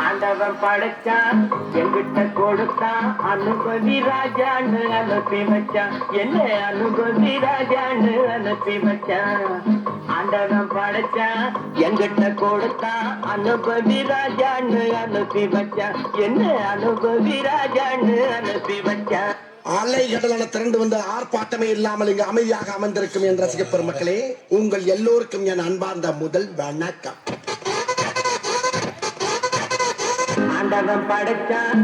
ஆண்டவன் படைச்சான் எங்கிட்ட கொடுத்தான் அனுபவி ராஜான்னு அனுப்பி வச்சான் என்ன அனுபவி ராஜான்னு அனுப்பி வச்சான் ஆண்டவன் படைச்சான் எங்கிட்ட கொடுத்தான் அனுபவி ராஜான்னு அனுப்பி வச்சான் என்ன அனுபவி ராஜான்னு அனுப்பி வச்சான் அலை கடலான திரண்டு வந்து ஆர்ப்பாட்டமே இல்லாமல் இங்கு அமைதியாக அமர்ந்திருக்கும் என் ரசிக பெருமக்களே, உங்கள் எல்லோருக்கும் என் அன்பார்ந்த முதல் வணக்கம். ஆண்டவன் படைச்சான்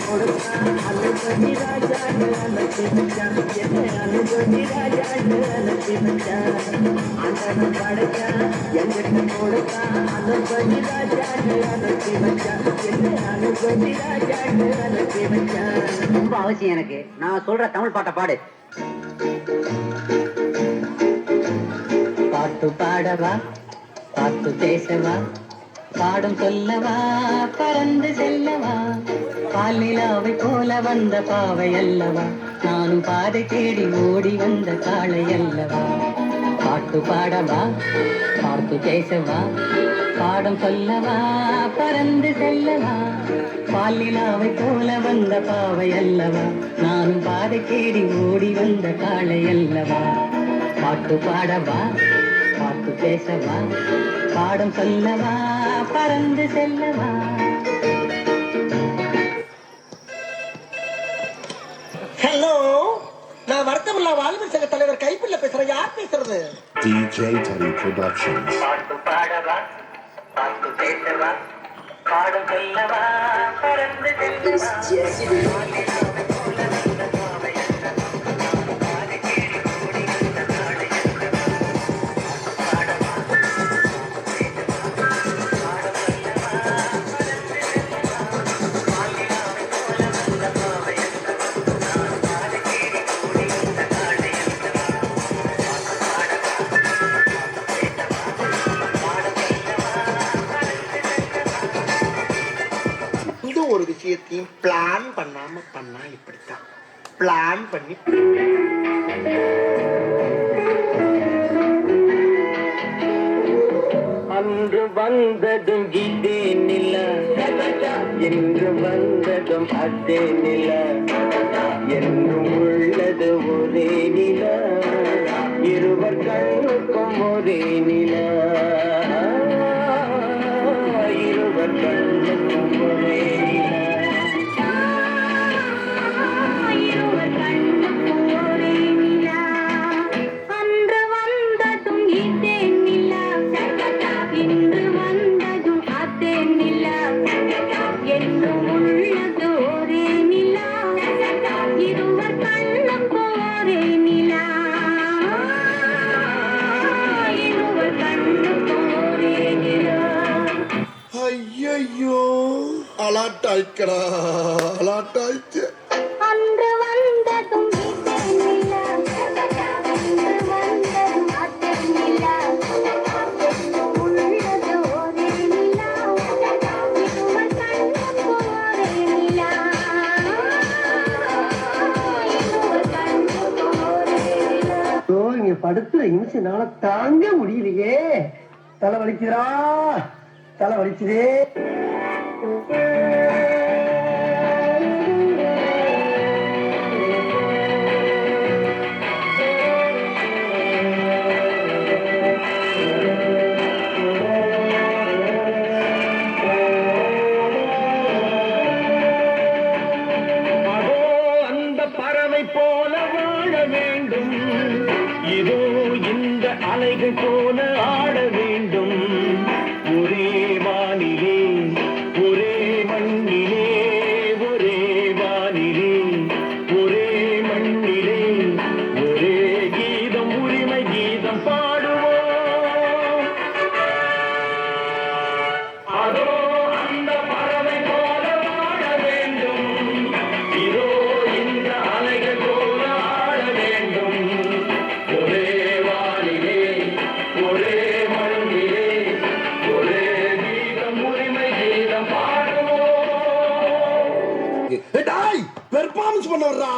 கொடுத்தான் அனுபவி ராஜான்னு அனுப்பி வச்சான் என்ன அனுபவி ராஜான்னு அனுப்பி வச்சான் ஆண்டவன் படைச்சான் எங்கிட்ட கொடுத்தான் அனுபவி ராஜான்னு அனுப்பி வச்சான் என்ன அனுபவி ராஜான்னு அனுப்பி வச்சான். ரொம்ப அவசியம் எனக்கு. நான் சொல்ற தமிழ் பாட்டை பாடு. பாட்டு பாடவா, பாட்டு பேசவா, பாடும் சொல்லவா, பறந்து செல்லவா, பாலிலாவை போல வந்த பாவை அல்லவா, நானும் பாதை தேடி ஓடி வந்த காளை அல்லவா. பாட்டு பாடவா, பாட்டு பேசவா, பாடும் சொல்லவா, பறந்து செல்லவா, பாலிலாவை போல வந்த பாவை அல்லவா, நானும் பாதை தேடி ஓடி வந்த காளை அல்லவா. பாட்டு பாடவா, பாட்டு பேசவா, பாடம் சொல்லவா, பறந்து செல்லவா. ஹலோ, நான் வருத்தமில்லா வாழ்வு சங்க தலைவர் கைப்பிள்ள பேசுறேன். யார் பேசுறது? DJ Teddy Productions. பாட்டு பாடவா, பாட்டு பேசவா, பாடம் சொல்லவா, பறந்து செல்லவா. ஒரு விஷயத்தையும் பிளான் பண்ணாம பண்ணா இப்படித்தான். பிளான் பண்ணி அன்று வந்ததும் இதே நில, என்று வந்ததும் அதே நில, என்றும் உள்ளது ஒரே நில, இருவர் கண்ணுக்கும் ஒரே நில, இருவர் கண்ணுக்கும் ஒரே நில. ஐயோ, அலாட்டாய்க்கடா, அலாட்டாய்க்கு. அன்று வந்ததும் படுத்துற நிமிஷம்னால தாங்க முடியலையே. தலை வலிக்குதா, தலை வலிக்குதே. போல வாழ வேண்டும், இதோ இந்த அலைகள் போல ஆட வேண்டும். ஒரே வானிலே, ஒரே மண்ணிலே, ஒரே வானிலே, ஒரே மண்ணிலே, ஒரே கீதம், உரிமை கீதம் பாடுவோம். அதோ அந்த பறவை போல வாழ வேண்டும், இதோ இந்த அலைகள் போல ஆட வேண்டும். ஒரே வானிலே, ஒரே மண்ணிலே, ஒரே கீதம், உரிமை கீதம் பாடுவோம். பெர்ஃபார்மன்ஸ் பண்ண வர்றா.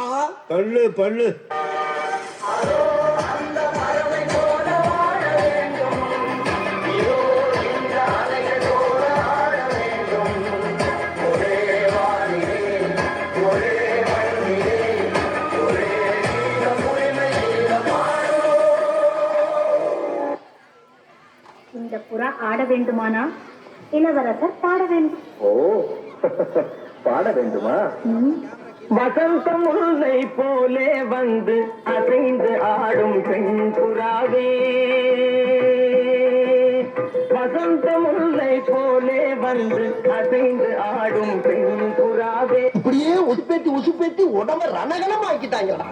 பல்லு பல்லு அந்த பறவை போல வாழ வேண்டும், இதோ இந்த அலைகள் இந்த புறா ஆட வேண்டுமானா இளவரசர் பாட வேண்டும். ஓ பாட வேண்டுமா? வசந்த முல்லை போலே வந்து அசைந்து ஆடும் பெண் புறாவே, வசந்த முல்லை போலே வந்து அசைந்து ஆடும் பெண் புறாவே. இப்படியே உசுப்பேத்தி உடம்ப ரணகலம் ஆக்கிட்டாங்கடா.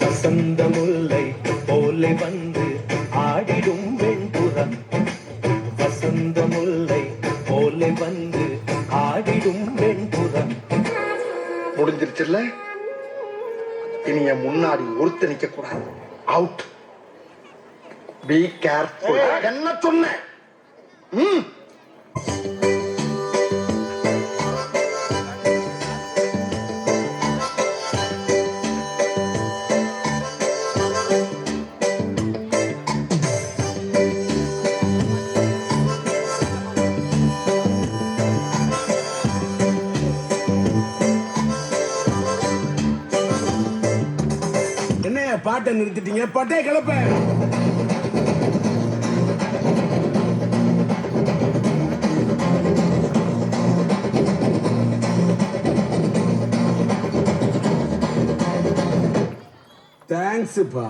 வசந்த முல்லை போலே வந்து ஆடிடும் வெண்புறம், வசந்த முல்லை போலே வந்து ஆடிடும் வெண்புறம். முடிஞ்சிருச்சுல்ல? இனி என் முன்னாடி ஒருத்த நிக்க கூடாது. அவுட். Be careful. என்ன சொன்னேன்? என்ன பாட்டை நிறுத்திட்டீங்க? பாட்டே கிளப்ப. தேங்க்ஸ்ப்பா.